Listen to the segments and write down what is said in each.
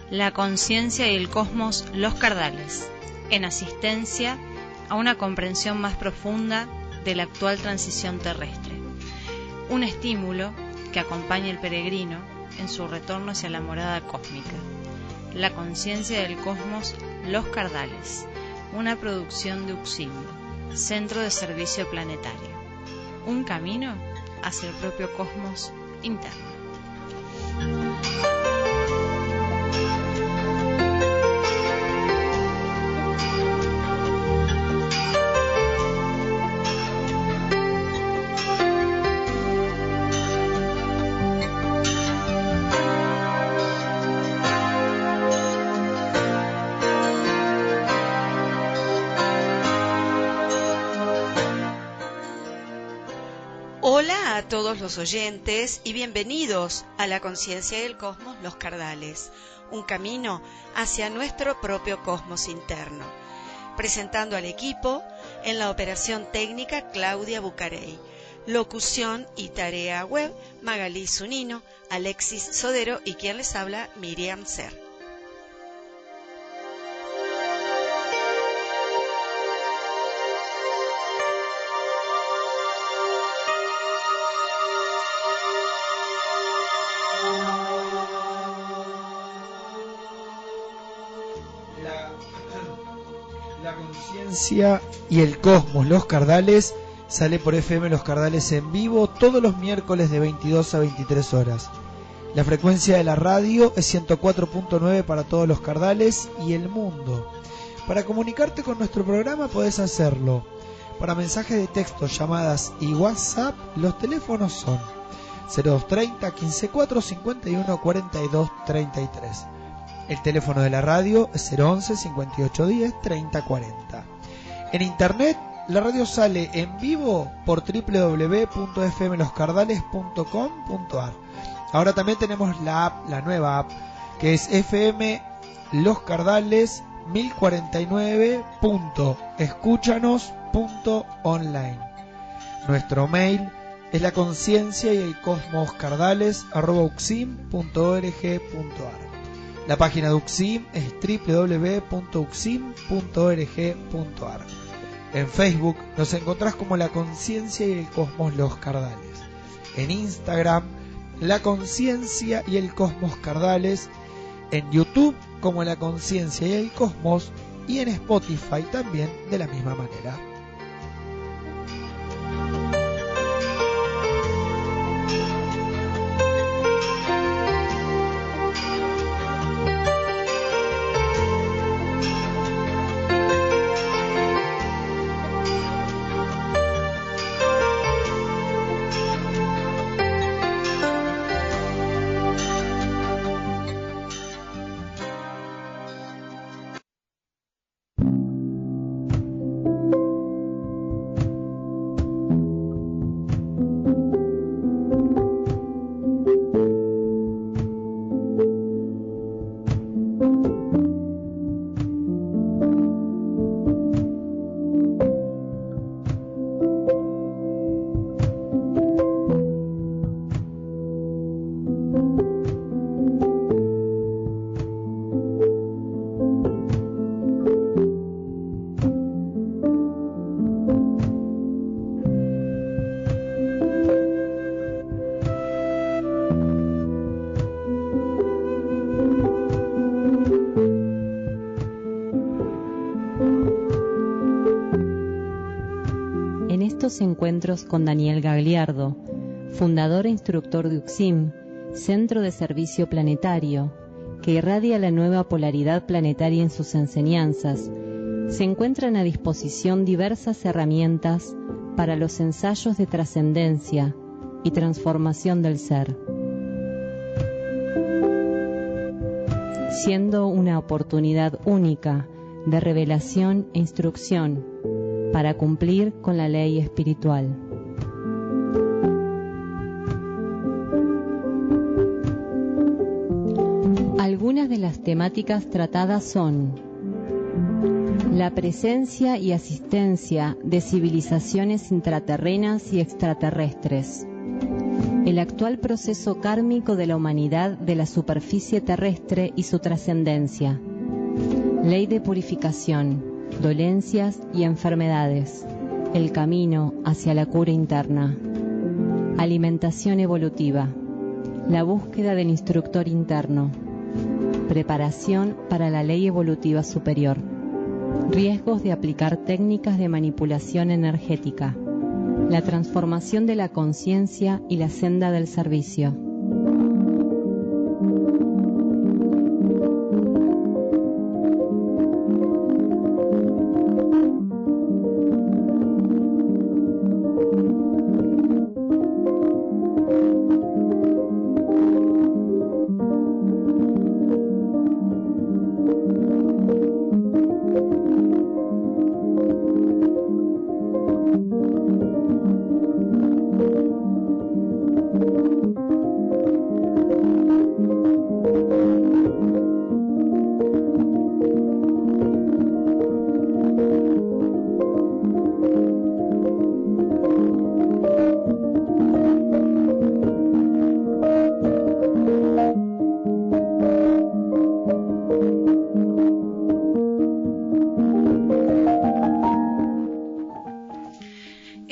La conciencia y el cosmos, los cardales, en asistencia a una comprensión más profunda de la actual transición terrestre. Un estímulo que acompaña al peregrino en su retorno hacia la morada cósmica. La conciencia del cosmos, los cardales, una producción de UXIM, Centro de Servicio Planetario. Un camino hacia el propio cosmos interno. Hola a todos los oyentes y bienvenidos a la conciencia del cosmos, los cardales, un camino hacia nuestro propio cosmos interno. Presentando al equipo, en la operación técnica Claudia Bucarey, locución y tarea web Magalí Zunino, Alexis Sodero y quien les habla Miriam Ser. La conciencia y el cosmos, los cardales, sale por FM Los Cardales en vivo todos los miércoles de 22 a 23 horas. La frecuencia de la radio es 104.9 para todos los cardales y el mundo. Para comunicarte con nuestro programa podés hacerlo. Para mensajes de texto, llamadas y WhatsApp, los teléfonos son 0230 154 51 42 33. El teléfono de la radio es 011 5810 3040. En internet, la radio sale en vivo por www.fmloscardales.com.ar. Ahora también tenemos la app, la nueva app, que es FM Los Cardales 1049.escuchanos.online. Nuestro mail es la conciencia y el cosmos cardales@uxim.org.ar. La página de UXIM es www.uxim.org.ar. En Facebook nos encontrás como La Conciencia y el Cosmos Los Cardales. En Instagram, La Conciencia y el Cosmos Cardales. En YouTube como La Conciencia y el Cosmos. Y en Spotify también de la misma manera. Encuentros con Daniel Gagliardo, fundador e instructor de UXIM, Centro de Servicio Planetario, que irradia la nueva polaridad planetaria en sus enseñanzas. Se encuentran a disposición diversas herramientas para los ensayos de trascendencia y transformación del ser, siendo una oportunidad única de revelación e instrucción para cumplir con la ley espiritual. Algunas de las temáticas tratadas son la presencia y asistencia de civilizaciones intraterrenas y extraterrestres, el actual proceso kármico de la humanidad de la superficie terrestre y su trascendencia, ley de purificación, dolencias y enfermedades, el camino hacia la cura interna, alimentación evolutiva, la búsqueda del instructor interno, preparación para la ley evolutiva superior, riesgos de aplicar técnicas de manipulación energética, la transformación de la conciencia y la senda del servicio.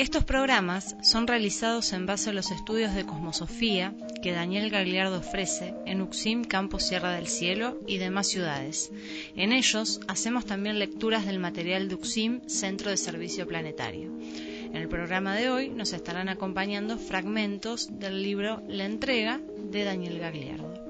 Estos programas son realizados en base a los estudios de cosmosofía que Daniel Gagliardo ofrece en UCSIM Campo Sierra del Cielo y demás ciudades. En ellos hacemos también lecturas del material de UCSIM Centro de Servicio Planetario. En el programa de hoy nos estarán acompañando fragmentos del libro La Entrega de Daniel Gagliardo.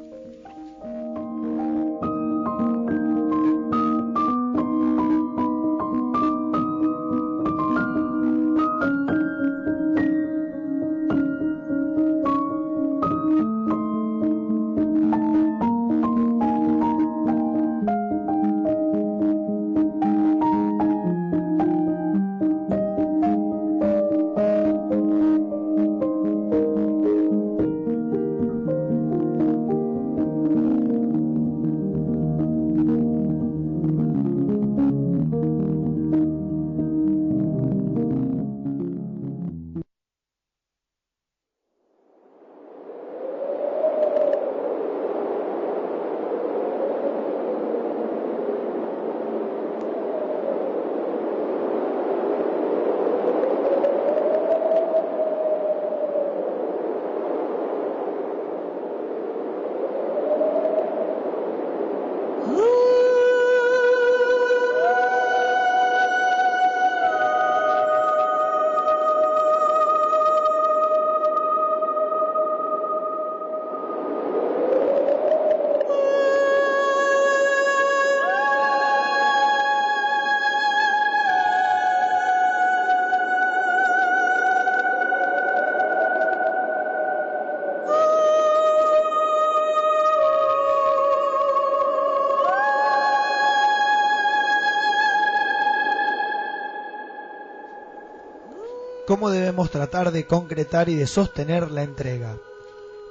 ¿Cómo debemos tratar de concretar y de sostener la entrega?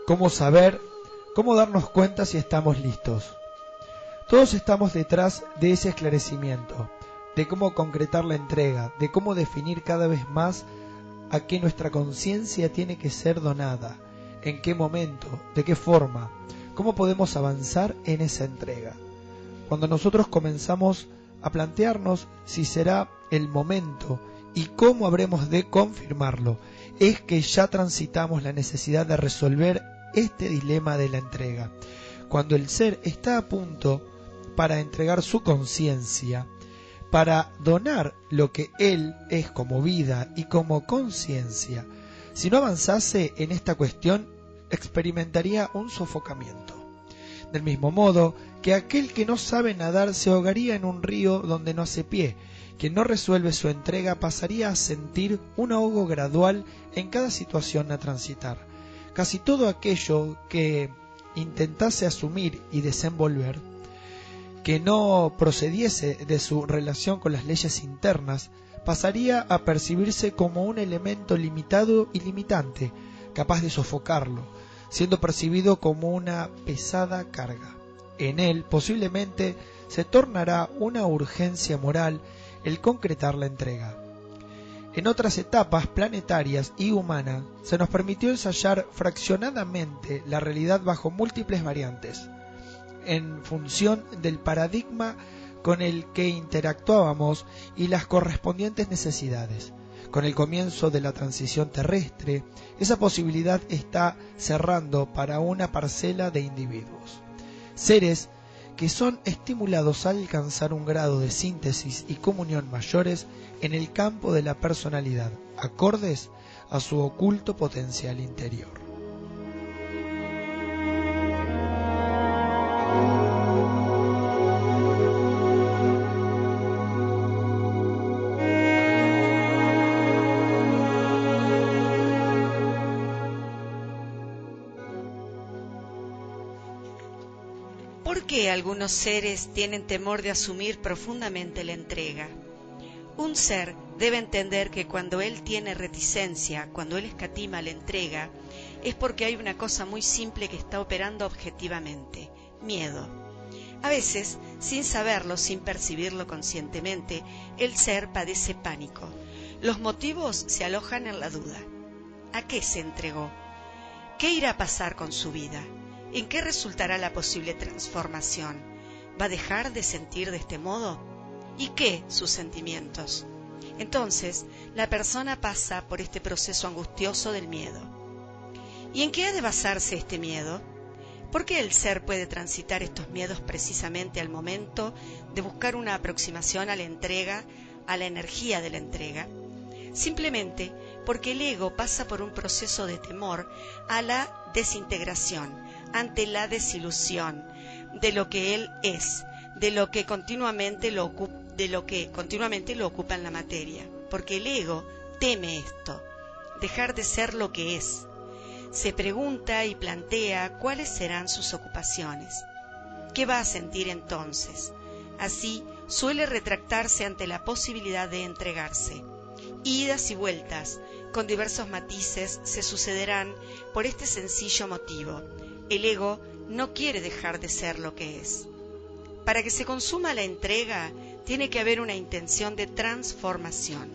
¿Cómo saber, cómo darnos cuenta si estamos listos? Todos estamos detrás de ese esclarecimiento, de cómo concretar la entrega, de cómo definir cada vez más a qué nuestra conciencia tiene que ser donada, en qué momento, de qué forma, cómo podemos avanzar en esa entrega. Cuando nosotros comenzamos a plantearnos si será el momento y cómo habremos de confirmarlo, es que ya transitamos la necesidad de resolver este dilema de la entrega. Cuando el ser está a punto para entregar su conciencia, para donar lo que él es como vida y como conciencia, si no avanzase en esta cuestión, experimentaría un sofocamiento. Del mismo modo que aquel que no sabe nadar se ahogaría en un río donde no hace pie. Quien no resuelve su entrega pasaría a sentir un ahogo gradual en cada situación a transitar. Casi todo aquello que intentase asumir y desenvolver, que no procediese de su relación con las leyes internas, pasaría a percibirse como un elemento limitado y limitante, capaz de sofocarlo, siendo percibido como una pesada carga. En él posiblemente se tornará una urgencia moral el concretar la entrega. En otras etapas planetarias y humanas se nos permitió ensayar fraccionadamente la realidad bajo múltiples variantes, en función del paradigma con el que interactuábamos y las correspondientes necesidades. Con el comienzo de la transición terrestre, esa posibilidad está cerrando para una parcela de individuos. Seres que son estimulados a alcanzar un grado de síntesis y comunión mayores en el campo de la personalidad, acordes a su oculto potencial interior. ¿Por qué algunos seres tienen temor de asumir profundamente la entrega? Un ser debe entender que cuando él tiene reticencia, cuando él escatima la entrega, es porque hay una cosa muy simple que está operando objetivamente: miedo. A veces, sin saberlo, sin percibirlo conscientemente, el ser padece pánico. Los motivos se alojan en la duda. ¿A qué se entregó? ¿Qué irá a pasar con su vida? ¿En qué resultará la posible transformación? ¿Va a dejar de sentir de este modo? ¿Y qué sus sentimientos? Entonces, la persona pasa por este proceso angustioso del miedo. ¿Y en qué ha de basarse este miedo? ¿Por qué el ser puede transitar estos miedos precisamente al momento de buscar una aproximación a la entrega, a la energía de la entrega? Simplemente porque el ego pasa por un proceso de temor a la desintegración, ante la desilusión de lo que él es, de lo que continuamente lo ocupa en la materia, porque el ego teme esto, dejar de ser lo que es. Se pregunta y plantea cuáles serán sus ocupaciones. ¿Qué va a sentir entonces? Así suele retractarse ante la posibilidad de entregarse. Idas y vueltas, con diversos matices, se sucederán por este sencillo motivo: el ego no quiere dejar de ser lo que es. Para que se consuma la entrega, tiene que haber una intención de transformación,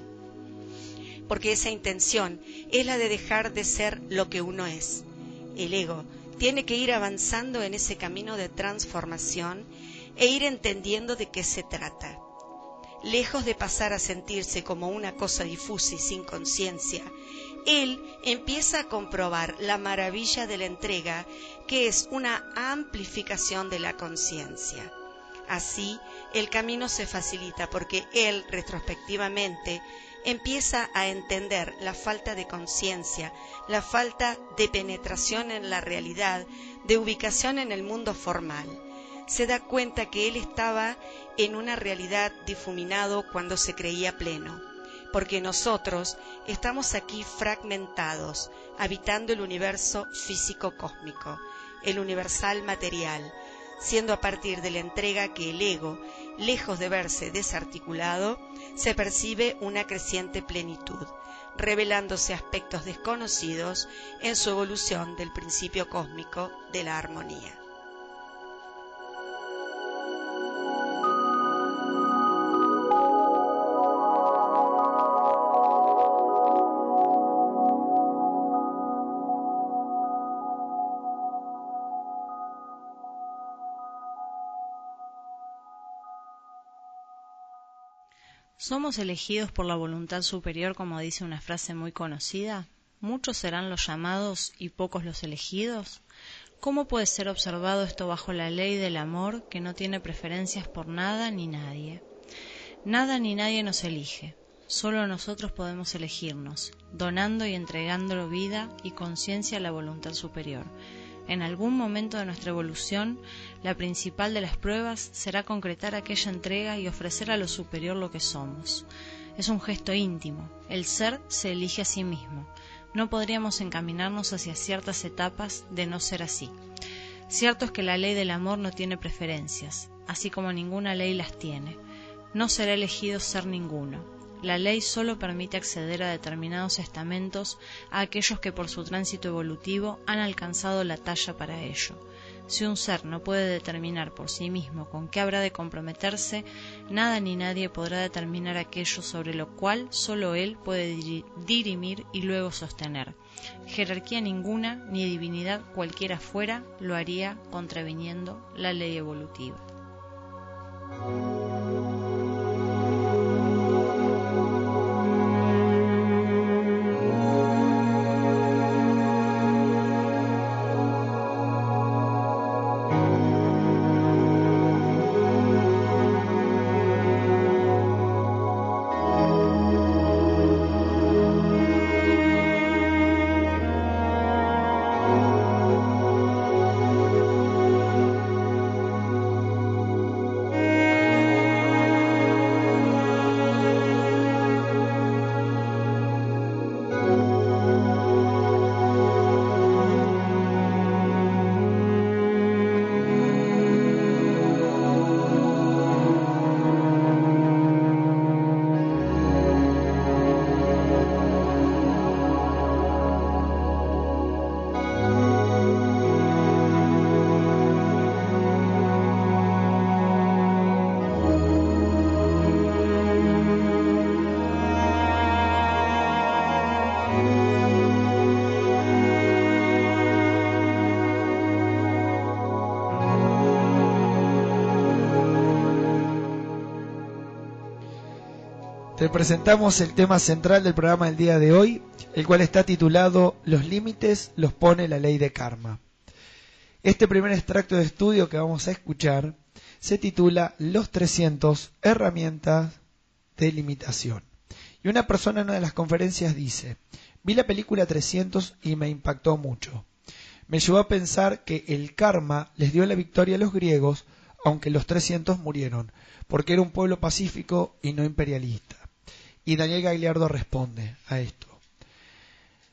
porque esa intención es la de dejar de ser lo que uno es. El ego tiene que ir avanzando en ese camino de transformación e ir entendiendo de qué se trata. Lejos de pasar a sentirse como una cosa difusa y sin conciencia, él empieza a comprobar la maravilla de la entrega, que es una amplificación de la conciencia. Así, el camino se facilita porque él, retrospectivamente, empieza a entender la falta de conciencia, la falta de penetración en la realidad, de ubicación en el mundo formal. Se da cuenta que él estaba en una realidad difuminado cuando se creía pleno, porque nosotros estamos aquí fragmentados, habitando el universo físico-cósmico, el universal material, siendo a partir de la entrega que el ego, lejos de verse desarticulado, se percibe una creciente plenitud, revelándose aspectos desconocidos en su evolución del principio cósmico de la armonía. ¿Somos elegidos por la voluntad superior, como dice una frase muy conocida? ¿Muchos serán los llamados y pocos los elegidos? ¿Cómo puede ser observado esto bajo la ley del amor, que no tiene preferencias por nada ni nadie? Nada ni nadie nos elige, solo nosotros podemos elegirnos, donando y entregando vida y conciencia a la voluntad superior. En algún momento de nuestra evolución, la principal de las pruebas será concretar aquella entrega y ofrecer a lo superior lo que somos. Es un gesto íntimo, el ser se elige a sí mismo. No podríamos encaminarnos hacia ciertas etapas de no ser así. Cierto es que la ley del amor no tiene preferencias, así como ninguna ley las tiene. No será elegido ser ninguno. La ley solo permite acceder a determinados estamentos a aquellos que por su tránsito evolutivo han alcanzado la talla para ello. Si un ser no puede determinar por sí mismo con qué habrá de comprometerse, nada ni nadie podrá determinar aquello sobre lo cual sólo él puede dirimir y luego sostener. Jerarquía ninguna, ni divinidad cualquiera fuera, lo haría contraviniendo la ley evolutiva. Te presentamos el tema central del programa del día de hoy, el cual está titulado Los límites los pone la ley de karma. Este primer extracto de estudio que vamos a escuchar se titula Los 300 herramientas de limitación. Y una persona en una de las conferencias dice: vi la película 300 y me impactó mucho. Me llevó a pensar que el karma les dio la victoria a los griegos, aunque los 300 murieron, porque era un pueblo pacífico y no imperialista. Y Daniel Gagliardo responde a esto.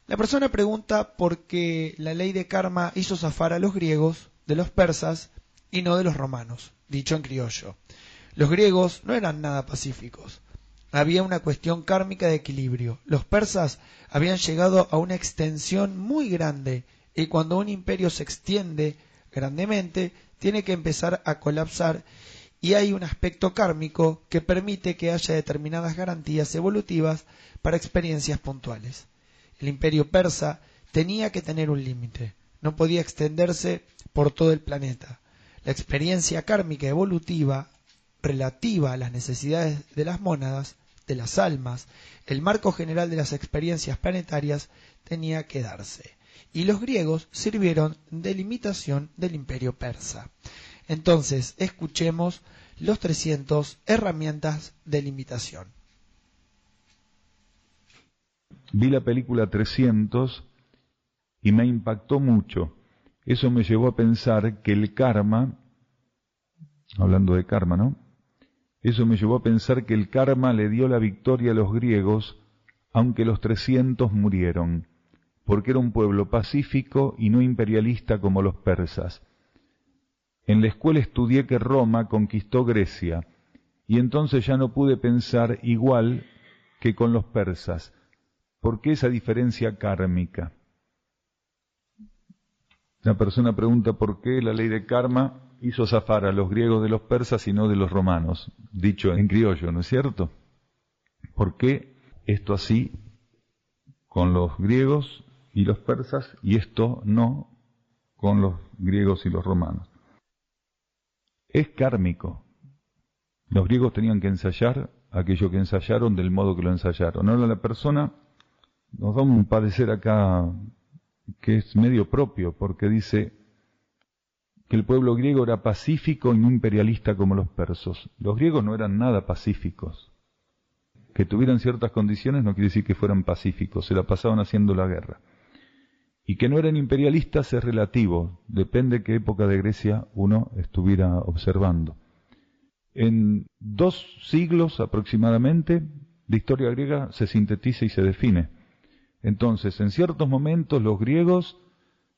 La persona pregunta por qué la ley de karma hizo zafar a los griegos de los persas y no de los romanos, dicho en criollo. Los griegos no eran nada pacíficos. Había una cuestión kármica de equilibrio. Los persas habían llegado a una extensión muy grande, y cuando un imperio se extiende grandemente, tiene que empezar a colapsar, y hay un aspecto kármico que permite que haya determinadas garantías evolutivas para experiencias puntuales. El imperio persa tenía que tener un límite, no podía extenderse por todo el planeta. La experiencia kármica evolutiva relativa a las necesidades de las mónadas, de las almas, el marco general de las experiencias planetarias tenía que darse. Y los griegos sirvieron de limitación del imperio persa. Entonces, escuchemos los 300 herramientas de limitación. Vi la película 300 y me impactó mucho. Eso me llevó a pensar que el karma, hablando de karma, ¿no? Eso me llevó a pensar que el karma le dio la victoria a los griegos, aunque los 300 murieron, porque era un pueblo pacífico y no imperialista como los persas. En la escuela estudié que Roma conquistó Grecia, y entonces ya no pude pensar igual que con los persas. ¿Por qué esa diferencia kármica? La persona pregunta por qué la ley de karma hizo zafar a los griegos de los persas y no de los romanos, dicho en criollo, ¿no es cierto? ¿Por qué esto así con los griegos y los persas y esto no con los griegos y los romanos? Es kármico. Los griegos tenían que ensayar aquello que ensayaron del modo que lo ensayaron. Ahora la persona nos da un parecer acá que es medio propio, porque dice que el pueblo griego era pacífico y no imperialista como los persos. Los griegos no eran nada pacíficos. Que tuvieran ciertas condiciones no quiere decir que fueran pacíficos, se la pasaban haciendo la guerra. Y que no eran imperialistas es relativo, depende qué época de Grecia uno estuviera observando. En 2 siglos aproximadamente, la historia griega se sintetiza y se define. Entonces, en ciertos momentos los griegos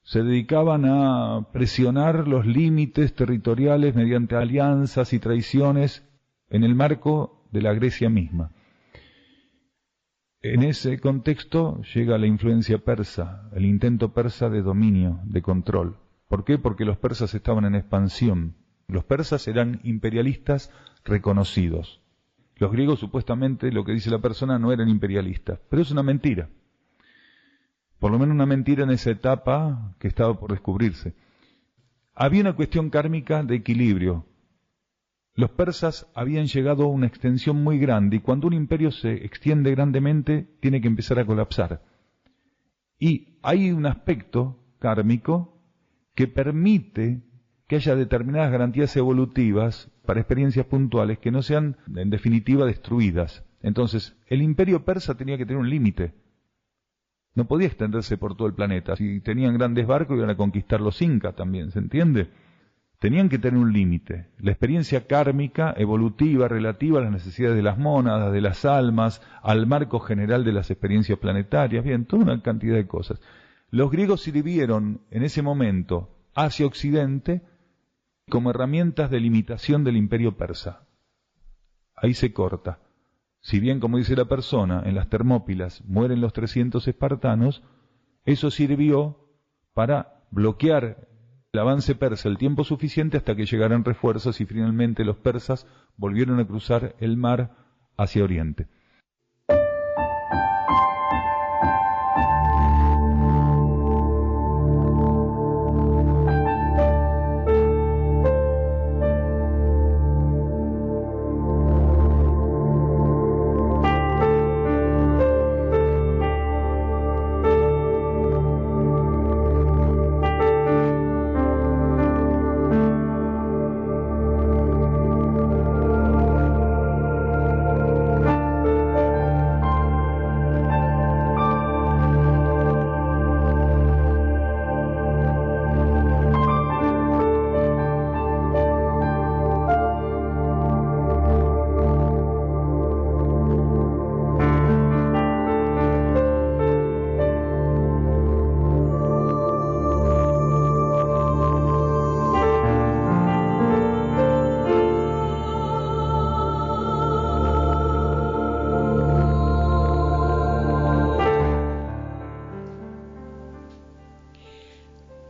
se dedicaban a presionar los límites territoriales mediante alianzas y traiciones en el marco de la Grecia misma. En ese contexto llega la influencia persa, el intento persa de dominio, de control. ¿Por qué? Porque los persas estaban en expansión. Los persas eran imperialistas reconocidos. Los griegos supuestamente, lo que dice la persona, no eran imperialistas, pero es una mentira. Por lo menos una mentira en esa etapa que estaba por descubrirse. Había una cuestión kármica de equilibrio. Los persas habían llegado a una extensión muy grande y cuando un imperio se extiende grandemente tiene que empezar a colapsar. Y hay un aspecto kármico que permite que haya determinadas garantías evolutivas para experiencias puntuales que no sean, en definitiva, destruidas. Entonces, el imperio persa tenía que tener un límite. No podía extenderse por todo el planeta. Si tenían grandes barcos, iban a conquistar los incas también, ¿se entiende? Tenían que tener un límite. La experiencia kármica, evolutiva, relativa a las necesidades de las mónadas, de las almas, al marco general de las experiencias planetarias, bien, toda una cantidad de cosas. Los griegos sirvieron en ese momento hacia Occidente como herramientas de limitación del imperio persa. Ahí se corta. Si bien, como dice la persona, en las Termópilas mueren los 300 espartanos, eso sirvió para bloquear el avance persa el tiempo suficiente hasta que llegaran refuerzos y finalmente los persas volvieron a cruzar el mar hacia Oriente.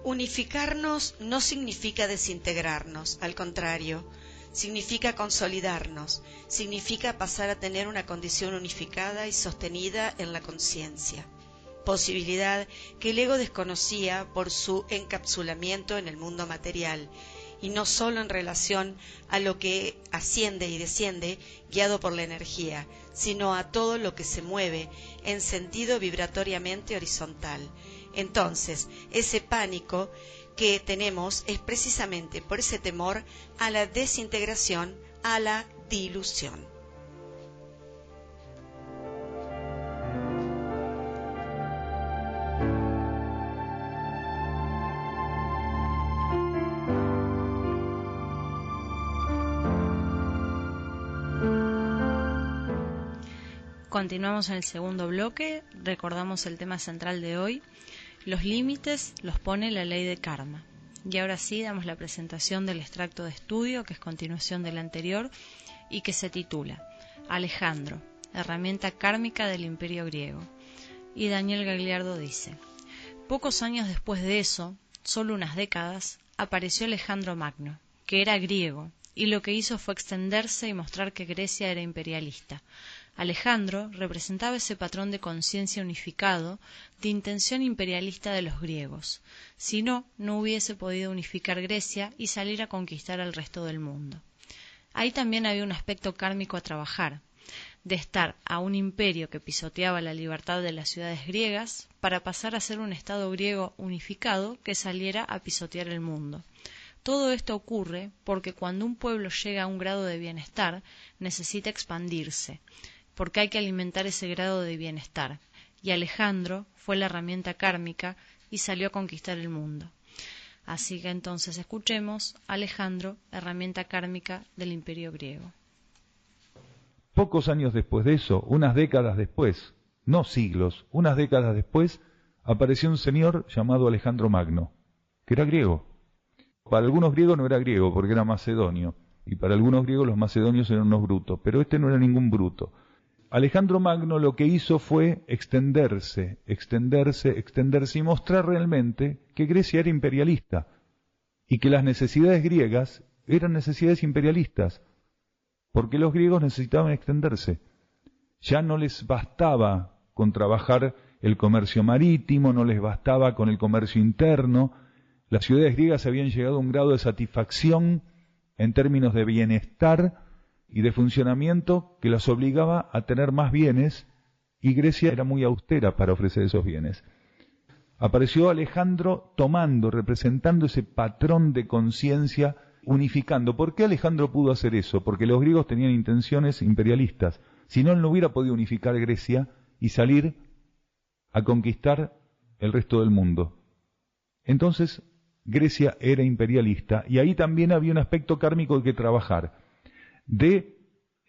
Unificarnos no significa desintegrarnos, al contrario, significa consolidarnos, significa pasar a tener una condición unificada y sostenida en la conciencia, posibilidad que el ego desconocía por su encapsulamiento en el mundo material, y no solo en relación a lo que asciende y desciende guiado por la energía, sino a todo lo que se mueve en sentido vibratoriamente horizontal. Entonces, ese pánico que tenemos es precisamente por ese temor a la desintegración, a la dilución. Continuamos en el segundo bloque, recordamos el tema central de hoy. Los límites los pone la ley de karma. Y ahora sí damos la presentación del extracto de estudio, que es continuación del anterior, y que se titula Alejandro, herramienta kármica del Imperio griego. Y Daniel Gagliardo dice: pocos años después de eso, solo unas décadas, apareció Alejandro Magno, que era griego, y lo que hizo fue extenderse y mostrar que Grecia era imperialista. Alejandro representaba ese patrón de conciencia unificado, de intención imperialista de los griegos. Si no, no hubiese podido unificar Grecia y salir a conquistar al resto del mundo. Ahí también había un aspecto kármico a trabajar, de estar a un imperio que pisoteaba la libertad de las ciudades griegas para pasar a ser un estado griego unificado que saliera a pisotear el mundo. Todo esto ocurre porque cuando un pueblo llega a un grado de bienestar, necesita expandirse, porque hay que alimentar ese grado de bienestar, y Alejandro fue la herramienta kármica y salió a conquistar el mundo. Así que entonces escuchemos Alejandro, herramienta kármica del Imperio griego. Pocos años después de eso, unas décadas después, no siglos, unas décadas después, apareció un señor llamado Alejandro Magno, que era griego. Para algunos griegos no era griego porque era macedonio, y para algunos griegos los macedonios eran unos brutos, pero este no era ningún bruto. Alejandro Magno lo que hizo fue extenderse y mostrar realmente que Grecia era imperialista. y que las necesidades griegas eran necesidades imperialistas, porque los griegos necesitaban extenderse. Ya no les bastaba con trabajar el comercio marítimo, no les bastaba con el comercio interno. Las ciudades griegas habían llegado a un grado de satisfacción en términos de bienestar y de funcionamiento que las obligaba a tener más bienes, y Grecia era muy austera para ofrecer esos bienes. Apareció Alejandro representando ese patrón de conciencia, unificando. ¿Por qué Alejandro pudo hacer eso? Porque los griegos tenían intenciones imperialistas. Si no, él no hubiera podido unificar Grecia y salir a conquistar el resto del mundo. Entonces, Grecia era imperialista, y ahí también había un aspecto kármico de que trabajar, de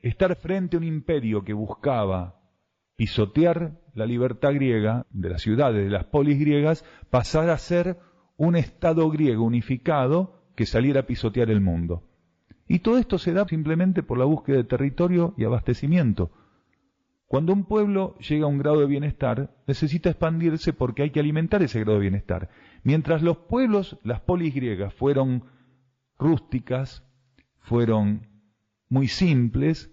estar frente a un imperio que buscaba pisotear la libertad griega, de las ciudades, de las polis griegas, pasar a ser un Estado griego unificado que saliera a pisotear el mundo. Y todo esto se da simplemente por la búsqueda de territorio y abastecimiento. Cuando un pueblo llega a un grado de bienestar, necesita expandirse porque hay que alimentar ese grado de bienestar. Mientras los pueblos, las polis griegas, fueron rústicas, fueron muy simples,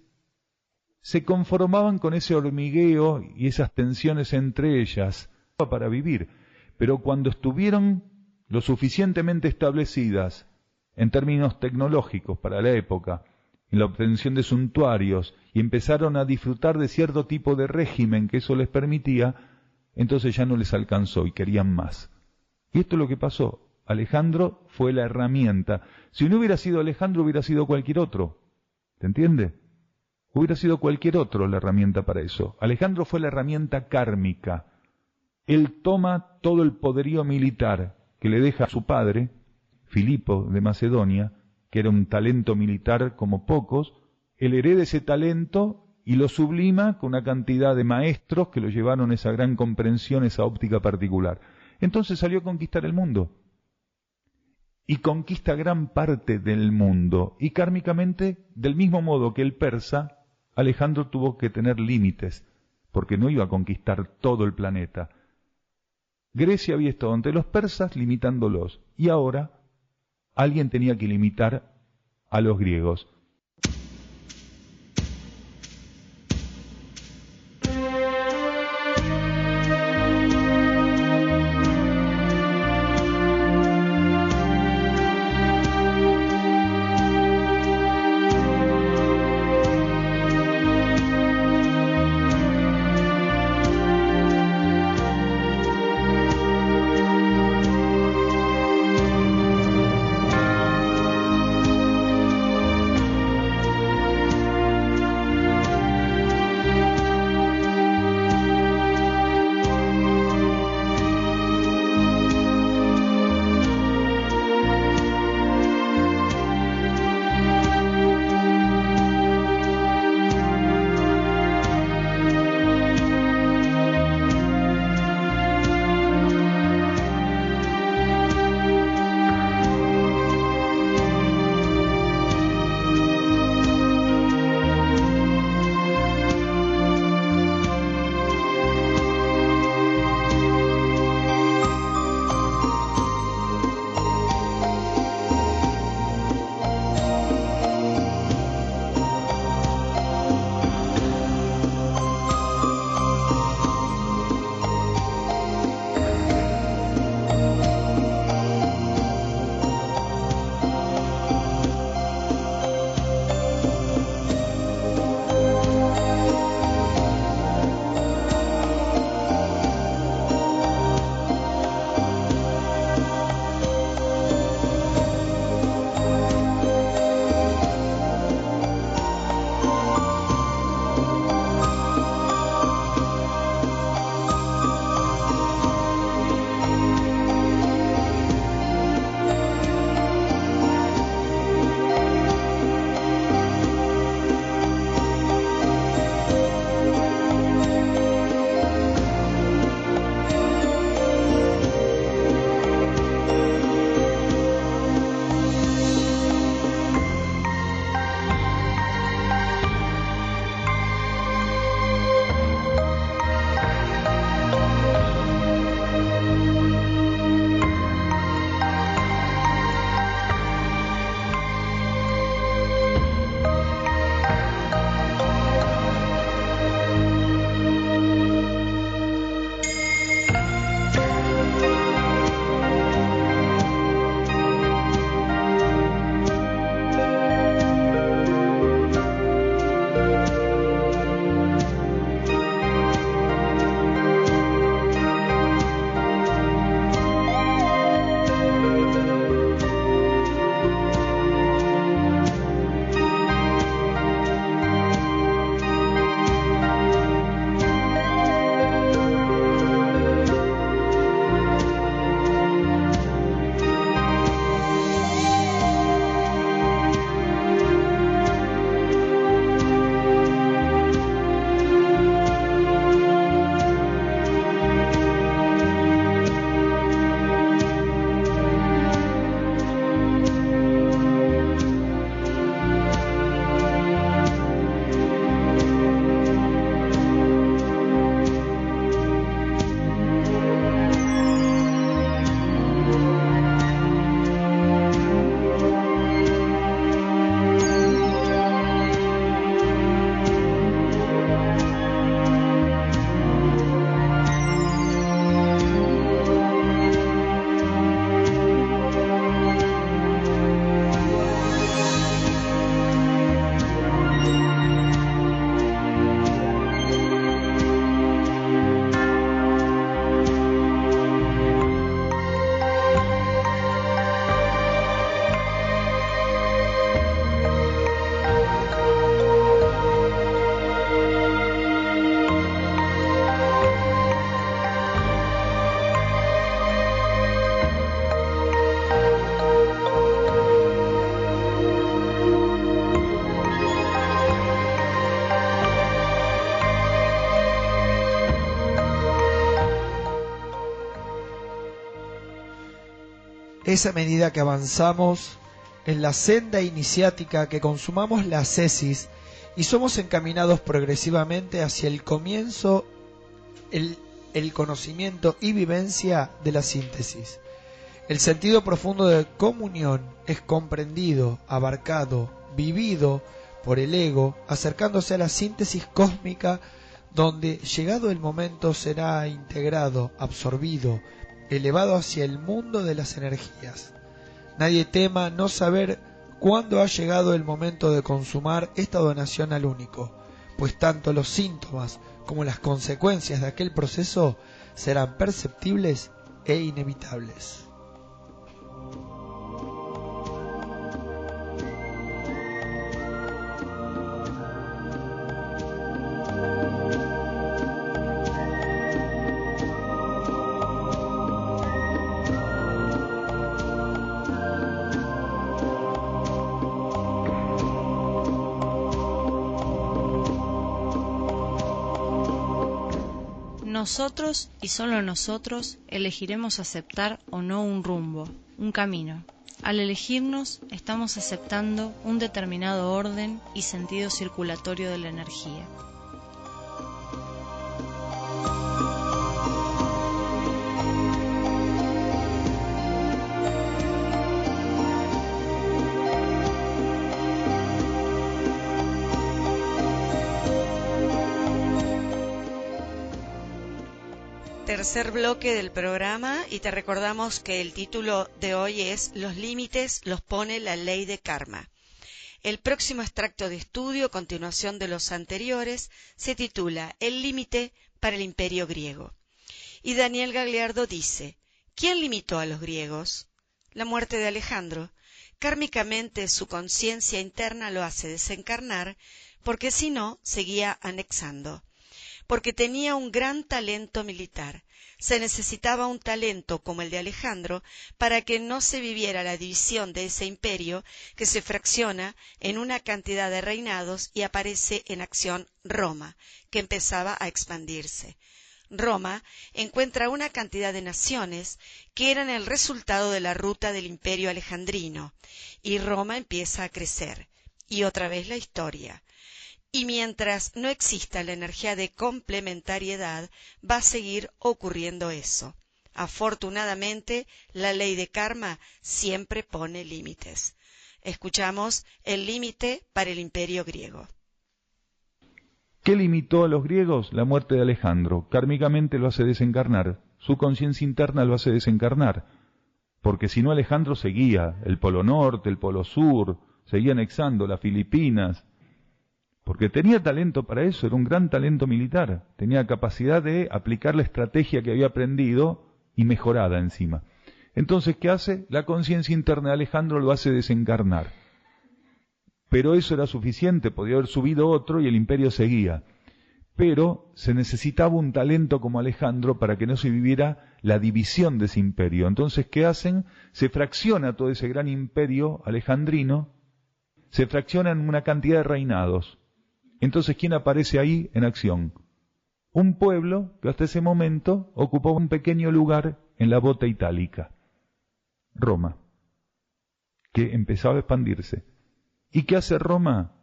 se conformaban con ese hormigueo y esas tensiones entre ellas para vivir. Pero cuando estuvieron lo suficientemente establecidas en términos tecnológicos para la época, en la obtención de suntuarios, y empezaron a disfrutar de cierto tipo de régimen que eso les permitía, entonces ya no les alcanzó y querían más. Y esto es lo que pasó. Alejandro fue la herramienta. Si no hubiera sido Alejandro, hubiera sido cualquier otro. ¿Te entiende? Hubiera sido cualquier otro la herramienta para eso. Alejandro fue la herramienta kármica. Él toma todo el poderío militar que le deja a su padre, Filipo de Macedonia, que era un talento militar como pocos. Él hereda ese talento y lo sublima con una cantidad de maestros que lo llevaron a esa gran comprensión, esa óptica particular. Entonces salió a conquistar el mundo. Y conquista gran parte del mundo. Y kármicamente, del mismo modo que el persa, Alejandro tuvo que tener límites, porque no iba a conquistar todo el planeta. Grecia había estado ante los persas limitándolos, y ahora alguien tenía que limitar a los griegos. es a medida que avanzamos en la senda iniciática que consumamos la ascesis y somos encaminados progresivamente hacia el comienzo, el conocimiento y vivencia de la síntesis. El sentido profundo de comunión es comprendido, abarcado, vivido por el ego, acercándose a la síntesis cósmica, donde, llegado el momento, será integrado, absorbido, elevado hacia el mundo de las energías. Nadie tema no saber cuándo ha llegado el momento de consumar esta donación al único, pues tanto los síntomas como las consecuencias de aquel proceso serán perceptibles e inevitables. Nosotros y solo nosotros elegiremos aceptar o no un rumbo, un camino. Al elegirnos, estamos aceptando un determinado orden y sentido circulatorio de la energía. Tercer bloque del programa, y te recordamos que el título de hoy es Los límites los pone la ley de karma. El próximo extracto de estudio, continuación de los anteriores, se titula El límite para el imperio griego. Y Daniel Gagliardo dice: ¿quién limitó a los griegos? La muerte de Alejandro. Kármicamente su conciencia interna lo hace desencarnar, porque si no, seguía anexando. Porque tenía un gran talento militar. Se necesitaba un talento como el de Alejandro para que no se viviera la división de ese imperio que se fracciona en una cantidad de reinados y aparece en acción Roma, que empezaba a expandirse. Roma encuentra una cantidad de naciones que eran el resultado de la ruta del imperio alejandrino, y Roma empieza a crecer. Y otra vez la historia. Y mientras no exista la energía de complementariedad, va a seguir ocurriendo eso. Afortunadamente, la ley de karma siempre pone límites. Escuchamos el límite para el imperio griego. ¿Qué limitó a los griegos? La muerte de Alejandro. Kármicamente lo hace desencarnar. Su conciencia interna lo hace desencarnar. Porque si no, Alejandro seguía el Polo Norte, el Polo Sur, seguía anexando las Filipinas. Porque tenía talento para eso, era un gran talento militar. Tenía capacidad de aplicar la estrategia que había aprendido y mejorada encima. Entonces, ¿qué hace? La conciencia interna de Alejandro lo hace desencarnar. Pero eso era suficiente, podía haber subido otro y el imperio seguía. Pero se necesitaba un talento como Alejandro para que no se viviera la división de ese imperio. Entonces, ¿qué hacen? Se fracciona todo ese gran imperio alejandrino, se fracciona en una cantidad de reinados. Entonces, ¿quién aparece ahí en acción? Un pueblo que hasta ese momento ocupaba un pequeño lugar en la bota itálica, Roma, que empezaba a expandirse. ¿Y qué hace Roma?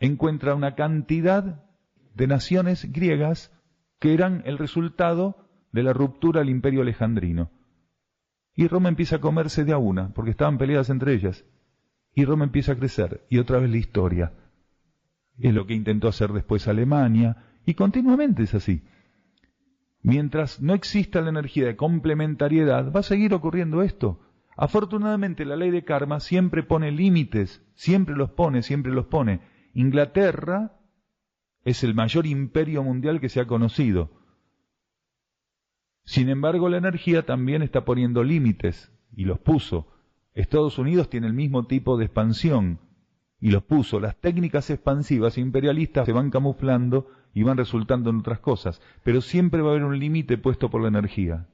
Encuentra una cantidad de naciones griegas que eran el resultado de la ruptura del imperio alejandrino. Y Roma empieza a comerse de a una, porque estaban peleadas entre ellas. Y Roma empieza a crecer, y otra vez la historia. Es lo que intentó hacer después Alemania, y continuamente es así. Mientras no exista la energía de complementariedad, va a seguir ocurriendo esto. Afortunadamente la ley de karma siempre pone límites, siempre los pone. Inglaterra es el mayor imperio mundial que se ha conocido. Sin embargo, la energía también está poniendo límites, y los puso. Estados Unidos tiene el mismo tipo de expansión, y los puso. Las técnicas expansivas imperialistas se van camuflando y van resultando en otras cosas, pero siempre va a haber un límite puesto por la energía.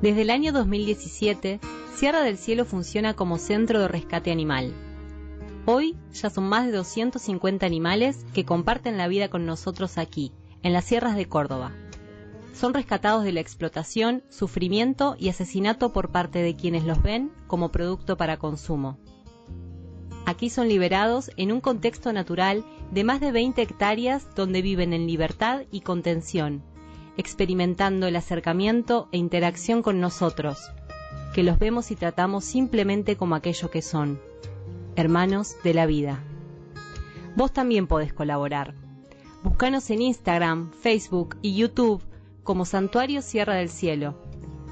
Desde el año 2017, Sierra del Cielo funciona como centro de rescate animal. Hoy ya son más de 250 animales que comparten la vida con nosotros aquí, en las sierras de Córdoba. Son rescatados de la explotación, sufrimiento y asesinato por parte de quienes los ven como producto para consumo. Aquí son liberados en un contexto natural de más de 20 hectáreas donde viven en libertad y contención, experimentando el acercamiento e interacción con nosotros, que los vemos y tratamos simplemente como aquello que son, hermanos de la vida. Vos también podés colaborar. Búscanos en Instagram, Facebook y YouTube como Santuario Sierra del Cielo.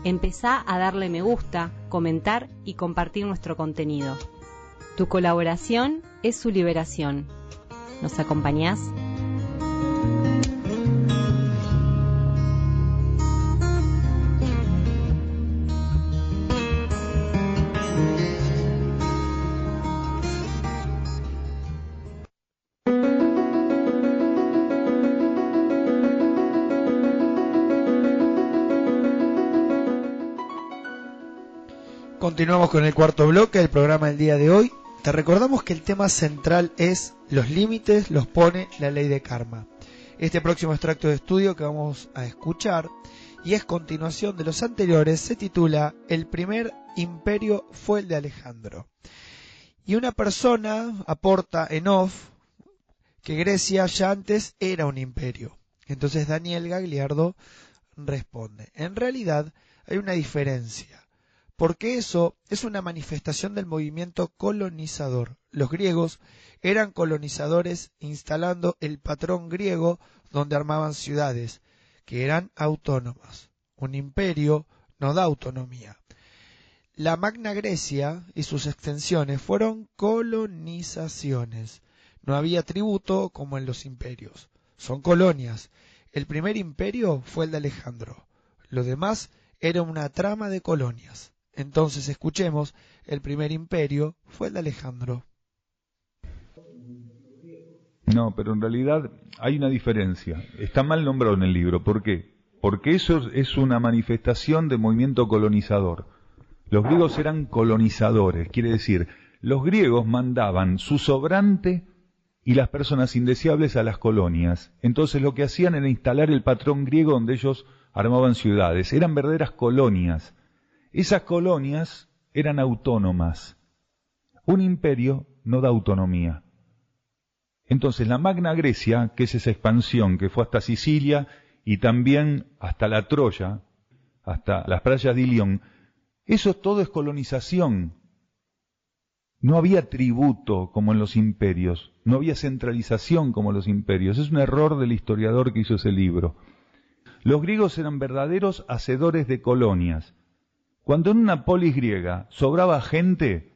Empezá a darle me gusta, comentar y compartir nuestro contenido. Tu colaboración es su liberación. ¿Nos acompañás? Continuamos con el cuarto bloque del programa del día de hoy. Te recordamos que el tema central es los límites los pone la ley de karma. Este próximo extracto de estudio que vamos a escuchar, y es continuación de los anteriores, se titula El primer imperio fue el de Alejandro. Y una persona aporta en off que Grecia ya antes era un imperio. Entonces Daniel Gagliardo responde: en realidad hay una diferencia, porque eso es una manifestación del movimiento colonizador. Los griegos eran colonizadores instalando el patrón griego donde armaban ciudades, que eran autónomas. Un imperio no da autonomía. La Magna Grecia y sus extensiones fueron colonizaciones. No había tributo como en los imperios. Son colonias. El primer imperio fue el de Alejandro. Lo demás era una trama de colonias. Entonces escuchemos, el primer imperio fue el de Alejandro. No, pero en realidad hay una diferencia. Está mal nombrado en el libro. ¿Por qué? Porque eso es una manifestación de movimiento colonizador. Los griegos eran colonizadores, quiere decir, los griegos mandaban su sobrante y las personas indeseables a las colonias. Entonces lo que hacían era instalar el patrón griego donde ellos armaban ciudades. Eran verdaderas colonias. Esas colonias eran autónomas. Un imperio no da autonomía. Entonces la Magna Grecia, que es esa expansión que fue hasta Sicilia y también hasta la Troya, hasta las playas de Ilión, eso todo es colonización. No había tributo como en los imperios, no había centralización como en los imperios. Es un error del historiador que hizo ese libro. Los griegos eran verdaderos hacedores de colonias. Cuando en una polis griega sobraba gente,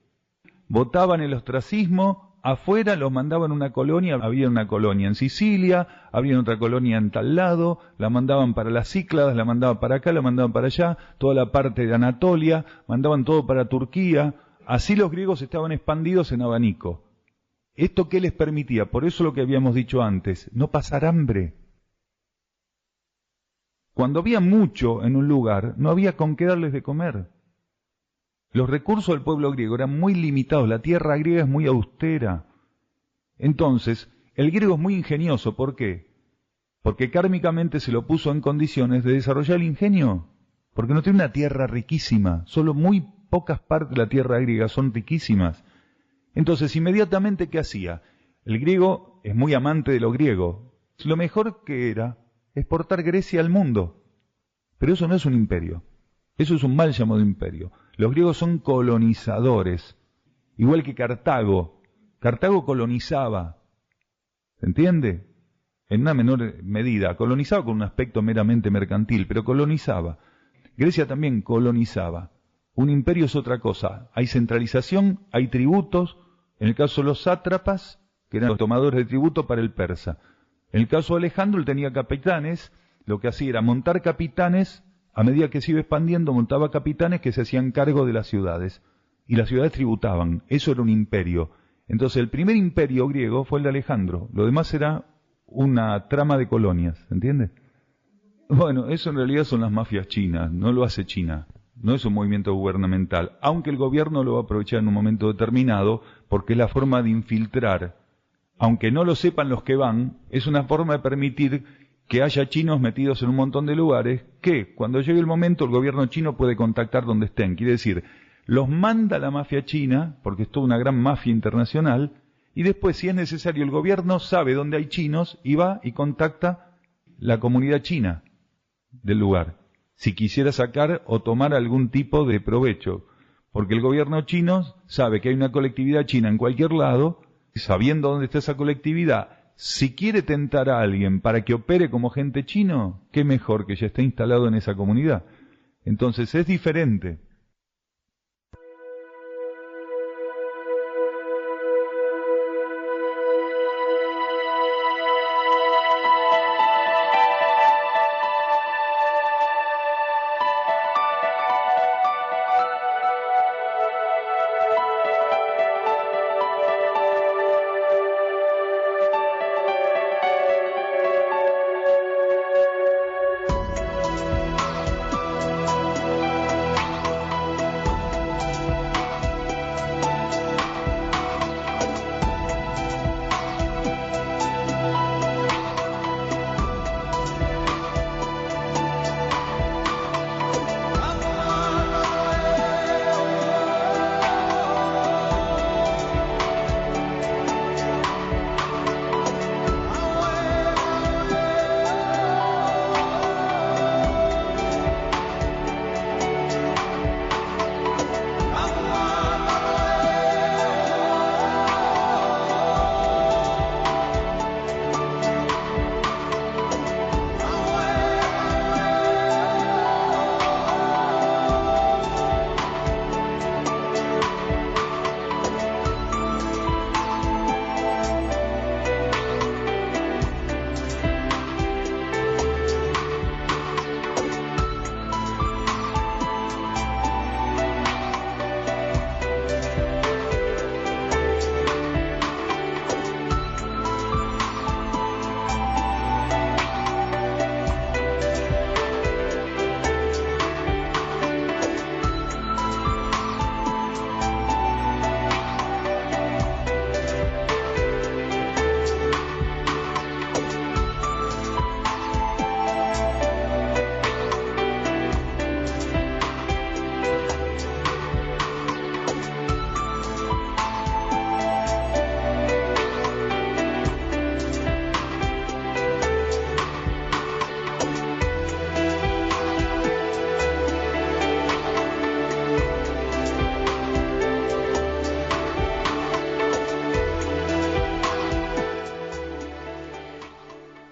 votaban el ostracismo, afuera los mandaban a una colonia, había una colonia en Sicilia, había otra colonia en tal lado, la mandaban para las Cícladas, la mandaban para acá, la mandaban para allá, toda la parte de Anatolia, mandaban todo para Turquía. Así los griegos estaban expandidos en abanico. ¿Esto qué les permitía? Por eso lo que habíamos dicho antes, no pasar hambre. Cuando había mucho en un lugar, no había con qué darles de comer. Los recursos del pueblo griego eran muy limitados, la tierra griega es muy austera. Entonces, el griego es muy ingenioso, ¿por qué? Porque kármicamente se lo puso en condiciones de desarrollar el ingenio, porque no tiene una tierra riquísima, solo muy pocas partes de la tierra griega son riquísimas. Entonces, inmediatamente, ¿qué hacía? El griego es muy amante de lo griego. Lo mejor que era exportar Grecia al mundo. Pero eso no es un imperio. Eso es un mal llamado imperio. Los griegos son colonizadores. Igual que Cartago. Cartago colonizaba. ¿Se entiende? En una menor medida. Colonizaba con un aspecto meramente mercantil, pero colonizaba. Grecia también colonizaba. Un imperio es otra cosa. Hay centralización, hay tributos. En el caso de los sátrapas, que eran los tomadores de tributo para el persa. En el caso de Alejandro, él tenía capitanes, lo que hacía era montar capitanes, a medida que se iba expandiendo, montaba capitanes que se hacían cargo de las ciudades, y las ciudades tributaban, eso era un imperio. Entonces el primer imperio griego fue el de Alejandro, lo demás era una trama de colonias, ¿entiende? Bueno, eso en realidad son las mafias chinas, no lo hace China. no es un movimiento gubernamental, aunque el gobierno lo va a aprovechar en un momento determinado, porque es la forma de infiltrar, aunque no lo sepan los que van, es una forma de permitir que haya chinos metidos en un montón de lugares, que cuando llegue el momento el gobierno chino puede contactar donde estén. Quiere decir, los manda la mafia china, porque es toda una gran mafia internacional, y después, si es necesario, el gobierno sabe dónde hay chinos y va y contacta la comunidad china del lugar, si quisiera sacar o tomar algún tipo de provecho, porque el gobierno chino sabe que hay una colectividad china en cualquier lado, sabiendo dónde está esa colectividad, si quiere tentar a alguien para que opere como agente chino, qué mejor que ya esté instalado en esa comunidad. Entonces es diferente.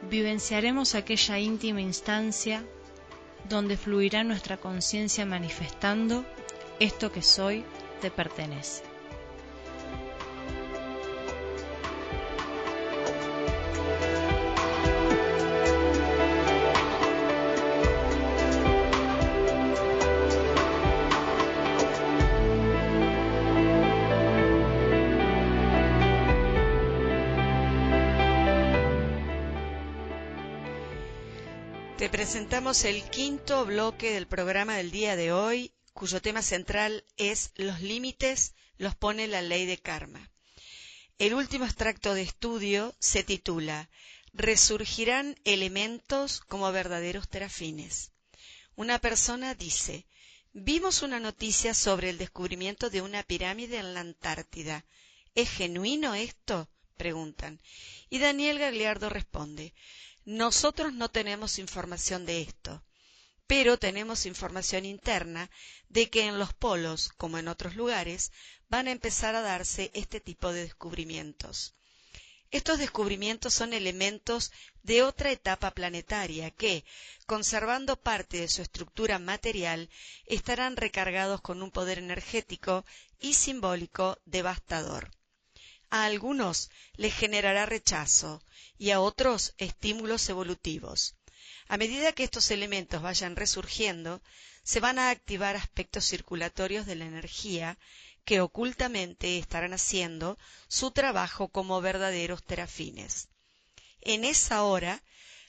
Vivenciaremos aquella íntima instancia donde fluirá nuestra conciencia manifestando: esto que soy te pertenece. Te presentamos el quinto bloque del programa del día de hoy, cuyo tema central es los límites los pone la ley de karma. El último extracto de estudio se titula ¿Resurgirán elementos como verdaderos terafines? Una persona dice: vimos una noticia sobre el descubrimiento de una pirámide en la Antártida. ¿Es genuino esto?, preguntan. Y Daniel Gagliardo responde: nosotros no tenemos información de esto, pero tenemos información interna de que en los polos, como en otros lugares, van a empezar a darse este tipo de descubrimientos. Estos descubrimientos son elementos de otra etapa planetaria que, conservando parte de su estructura material, estarán recargados con un poder energético y simbólico devastador. A algunos les generará rechazo y a otros estímulos evolutivos. A medida que estos elementos vayan resurgiendo, se van a activar aspectos circulatorios de la energía que ocultamente estarán haciendo su trabajo como verdaderos terafines. En esa hora,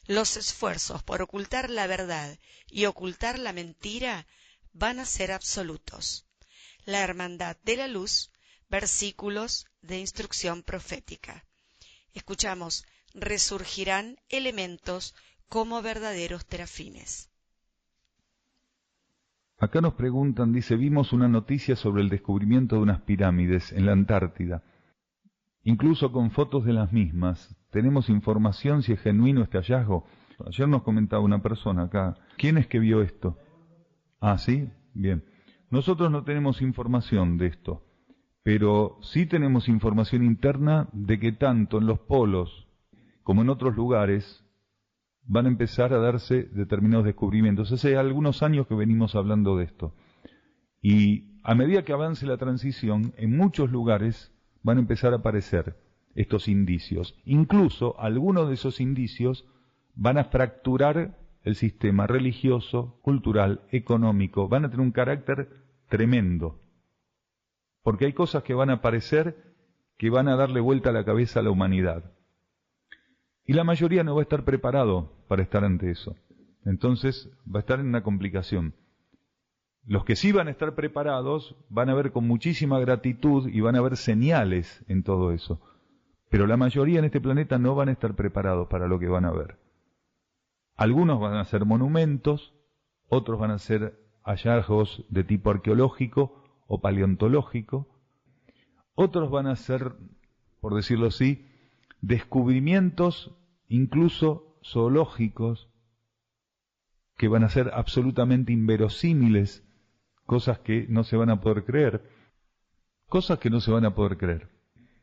los esfuerzos por ocultar la verdad y ocultar la mentira van a ser absolutos. La hermandad de la luz, versículos de instrucción profética. Escuchamos, resurgirán elementos como verdaderos terafines. Acá nos preguntan, dice, vimos una noticia sobre el descubrimiento de unas pirámides en la Antártida, incluso con fotos de las mismas. ¿Tenemos información si es genuino este hallazgo? Ayer nos comentaba una persona acá, ¿quién es que vio esto? Ah, ¿sí? Bien. Nosotros no tenemos información de esto, pero sí tenemos información interna de que tanto en los polos como en otros lugares van a empezar a darse determinados descubrimientos. Hace algunos años que venimos hablando de esto. Y a medida que avance la transición, en muchos lugares van a empezar a aparecer estos indicios. Incluso algunos de esos indicios van a fracturar el sistema religioso, cultural, económico. Van a tener un carácter tremendo. Porque hay cosas que van a aparecer que van a darle vuelta a la cabeza a la humanidad. Y la mayoría no va a estar preparado para estar ante eso. Entonces va a estar en una complicación. Los que sí van a estar preparados van a ver con muchísima gratitud y van a ver señales en todo eso. Pero la mayoría en este planeta no van a estar preparados para lo que van a ver. Algunos van a ser monumentos, otros van a ser hallazgos de tipo arqueológico o paleontológico, otros van a ser, por decirlo así, descubrimientos incluso zoológicos que van a ser absolutamente inverosímiles, cosas que no se van a poder creer,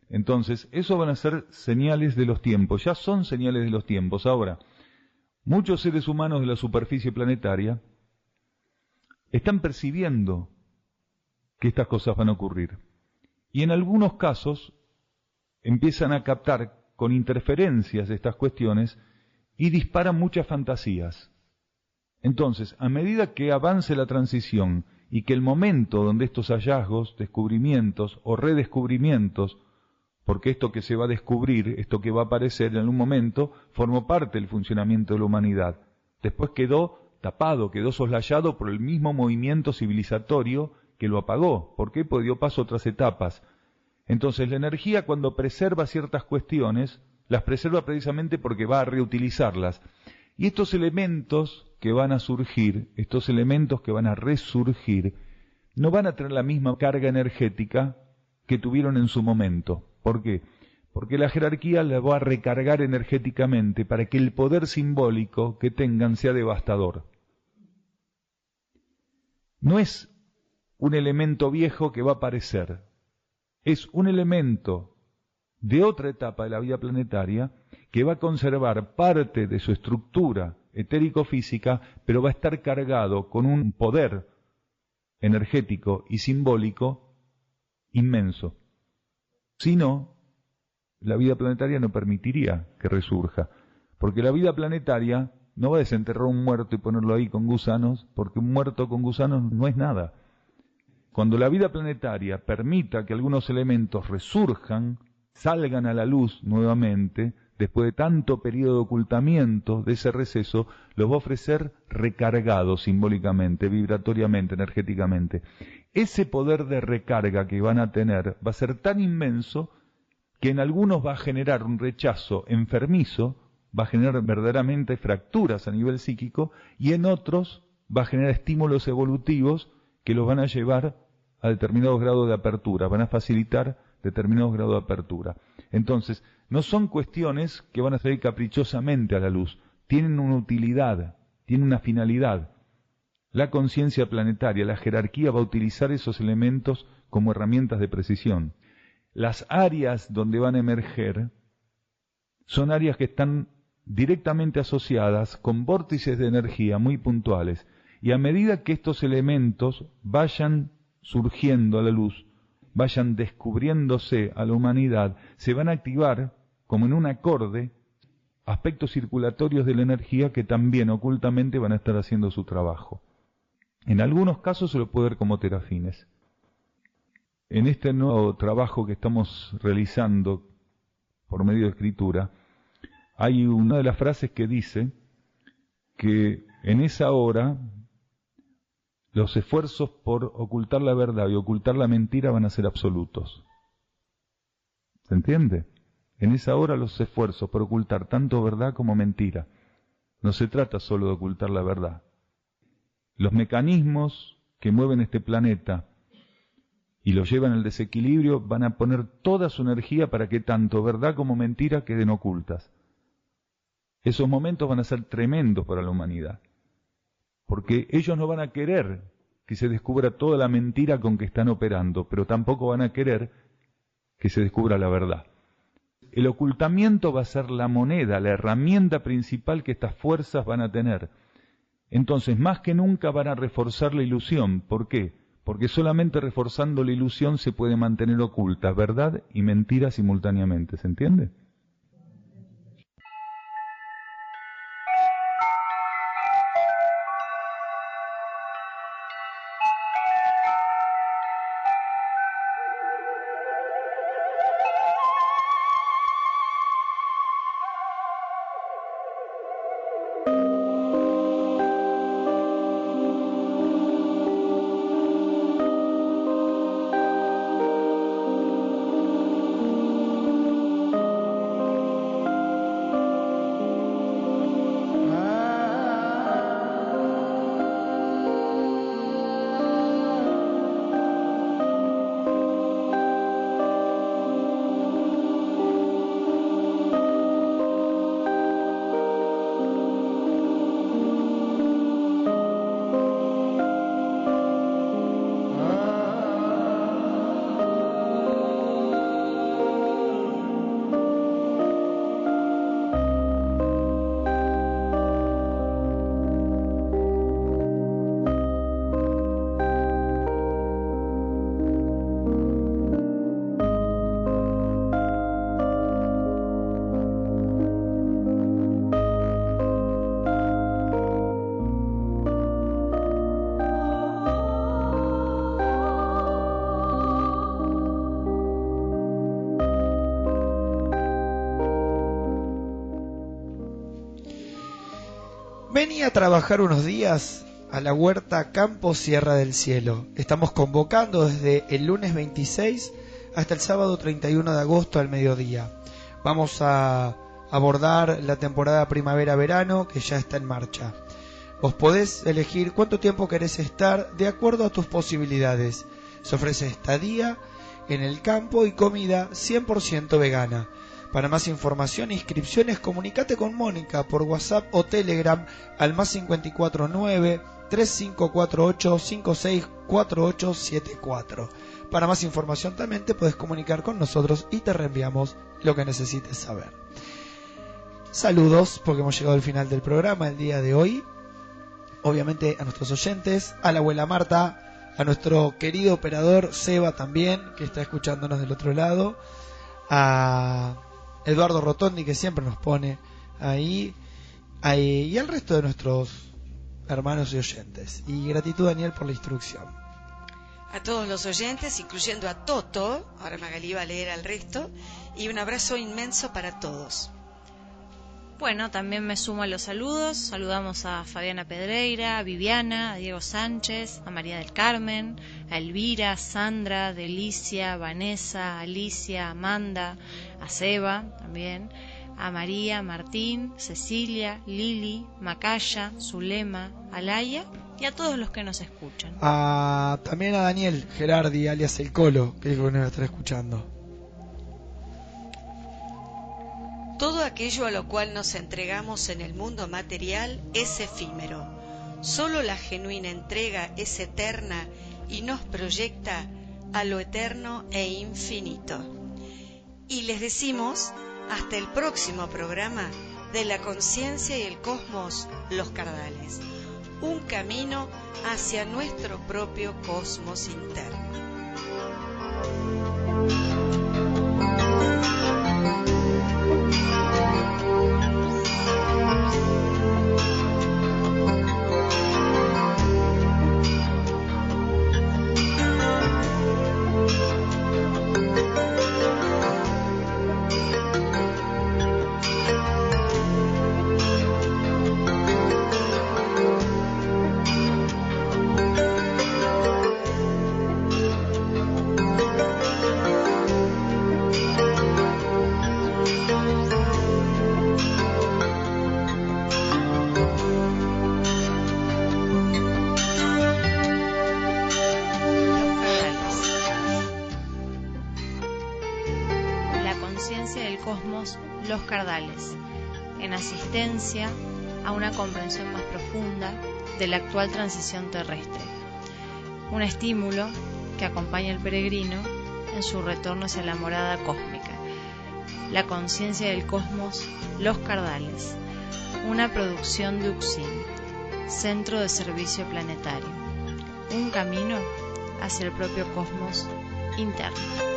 Entonces, eso van a ser señales de los tiempos, ya son señales de los tiempos. Ahora, muchos seres humanos de la superficie planetaria están percibiendo que estas cosas van a ocurrir. Y en algunos casos empiezan a captar con interferencias de estas cuestiones y disparan muchas fantasías. Entonces, a medida que avance la transición y que el momento donde estos hallazgos, descubrimientos o redescubrimientos, porque esto que se va a descubrir, esto que va a aparecer en algún momento, formó parte del funcionamiento de la humanidad. Después quedó tapado, quedó soslayado por el mismo movimiento civilizatorio que lo apagó. ¿Por qué? Porque dio paso a otras etapas. Entonces la energía, cuando preserva ciertas cuestiones, las preserva precisamente porque va a reutilizarlas. Y estos elementos que van a surgir, estos elementos que van a resurgir, no van a tener la misma carga energética que tuvieron en su momento. ¿Por qué? Porque la jerarquía la va a recargar energéticamente para que el poder simbólico que tengan sea devastador. No es un elemento viejo que va a aparecer, es un elemento de otra etapa de la vida planetaria que va a conservar parte de su estructura etérico-física, pero va a estar cargado con un poder energético y simbólico inmenso. Si no, la vida planetaria no permitiría que resurja, porque la vida planetaria no va a desenterrar un muerto y ponerlo ahí con gusanos, porque un muerto con gusanos no es nada. Cuando la vida planetaria permita que algunos elementos resurjan, salgan a la luz nuevamente, después de tanto periodo de ocultamiento, de ese receso, los va a ofrecer recargados simbólicamente, vibratoriamente, energéticamente. Ese poder de recarga que van a tener va a ser tan inmenso que en algunos va a generar un rechazo enfermizo, va a generar verdaderamente fracturas a nivel psíquico, y en otros va a generar estímulos evolutivos que los van a llevar a determinados grados de apertura, van a facilitar determinados grados de apertura. Entonces, no son cuestiones que van a salir caprichosamente a la luz, tienen una utilidad, tienen una finalidad. La conciencia planetaria, la jerarquía va a utilizar esos elementos como herramientas de precisión. Las áreas donde van a emerger son áreas que están directamente asociadas con vórtices de energía muy puntuales, y a medida que estos elementos vayan surgiendo a la luz, vayan descubriéndose a la humanidad, se van a activar, como en un acorde, aspectos circulatorios de la energía que también ocultamente van a estar haciendo su trabajo. En algunos casos se lo puede ver como terafines. En este nuevo trabajo que estamos realizando por medio de escritura, hay una de las frases que dice que en esa hora los esfuerzos por ocultar la verdad y ocultar la mentira van a ser absolutos. ¿Se entiende? En esa hora los esfuerzos por ocultar tanto verdad como mentira. No se trata solo de ocultar la verdad. Los mecanismos que mueven este planeta y lo llevan al desequilibrio van a poner toda su energía para que tanto verdad como mentira queden ocultas. Esos momentos van a ser tremendos para la humanidad, porque ellos no van a querer que se descubra toda la mentira con que están operando, pero tampoco van a querer que se descubra la verdad. El ocultamiento va a ser la moneda, la herramienta principal que estas fuerzas van a tener. Entonces, más que nunca van a reforzar la ilusión. ¿Por qué? Porque solamente reforzando la ilusión se puede mantener oculta verdad y mentira simultáneamente. ¿Se entiende? Vení a trabajar unos días a la huerta Campo Sierra del Cielo. Estamos convocando desde el lunes 26 hasta el sábado 31 de agosto al mediodía. Vamos a abordar la temporada primavera-verano que ya está en marcha. Vos podés elegir cuánto tiempo querés estar de acuerdo a tus posibilidades. Se ofrece estadía en el campo y comida 100% vegana. Para más información e inscripciones, comunicate con Mónica por WhatsApp o Telegram al +54 9 3548 564874. Para más información también te puedes comunicar con nosotros y te reenviamos lo que necesites saber. Saludos, porque hemos llegado al final del programa el día de hoy. Obviamente a nuestros oyentes, a la abuela Marta, a nuestro querido operador Seba también, que está escuchándonos del otro lado, a Eduardo Rotondi, que siempre nos pone ahí, y al resto de nuestros hermanos y oyentes. Y gratitud, Daniel, por la instrucción. A todos los oyentes, incluyendo a Toto, ahora Magalí va a leer al resto, y un abrazo inmenso para todos. Bueno, también me sumo a los saludos. Saludamos a Fabiana Pedreira, a Viviana, a Diego Sánchez, a María del Carmen, a Elvira, Sandra, Delicia, Vanessa, Alicia, Amanda, a Seba también, a María, Martín, Cecilia, Lili, Macaya, Zulema, Alaya y a todos los que nos escuchan. También a Daniel Gerardi, alias El Colo, que dijo que nos estará escuchando. Todo aquello a lo cual nos entregamos en el mundo material es efímero. Solo la genuina entrega es eterna y nos proyecta a lo eterno e infinito. Y les decimos hasta el próximo programa de la conciencia y el cosmos, Los Cardales. Un camino hacia nuestro propio cosmos interno. Los Cardales, en asistencia a una comprensión más profunda de la actual transición terrestre. Un estímulo que acompaña al peregrino en su retorno hacia la morada cósmica. La conciencia del cosmos, Los Cardales, una producción de UXIM, Centro de Servicio Planetario. Un camino hacia el propio cosmos interno.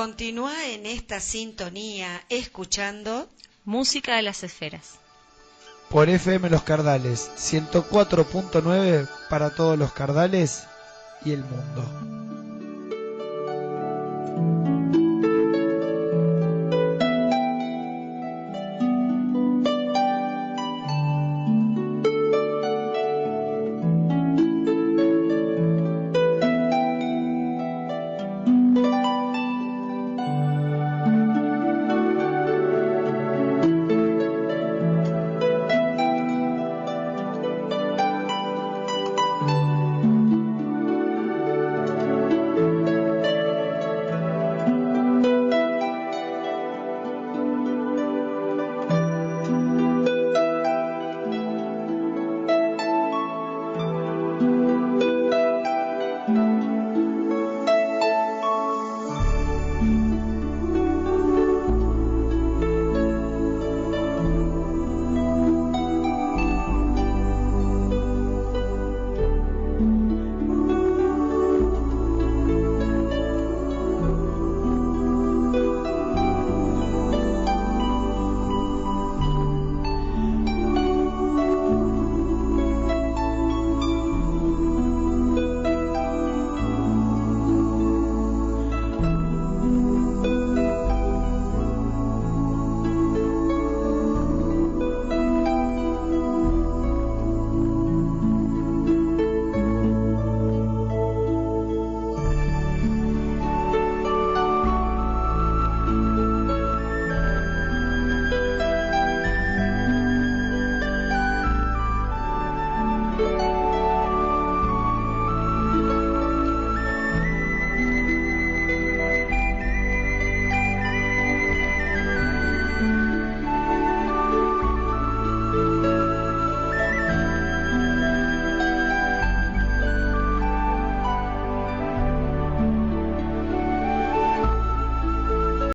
Continúa en esta sintonía escuchando Música de las Esferas. Por FM Los Cardales, 104.9 para todos los Cardales y el mundo.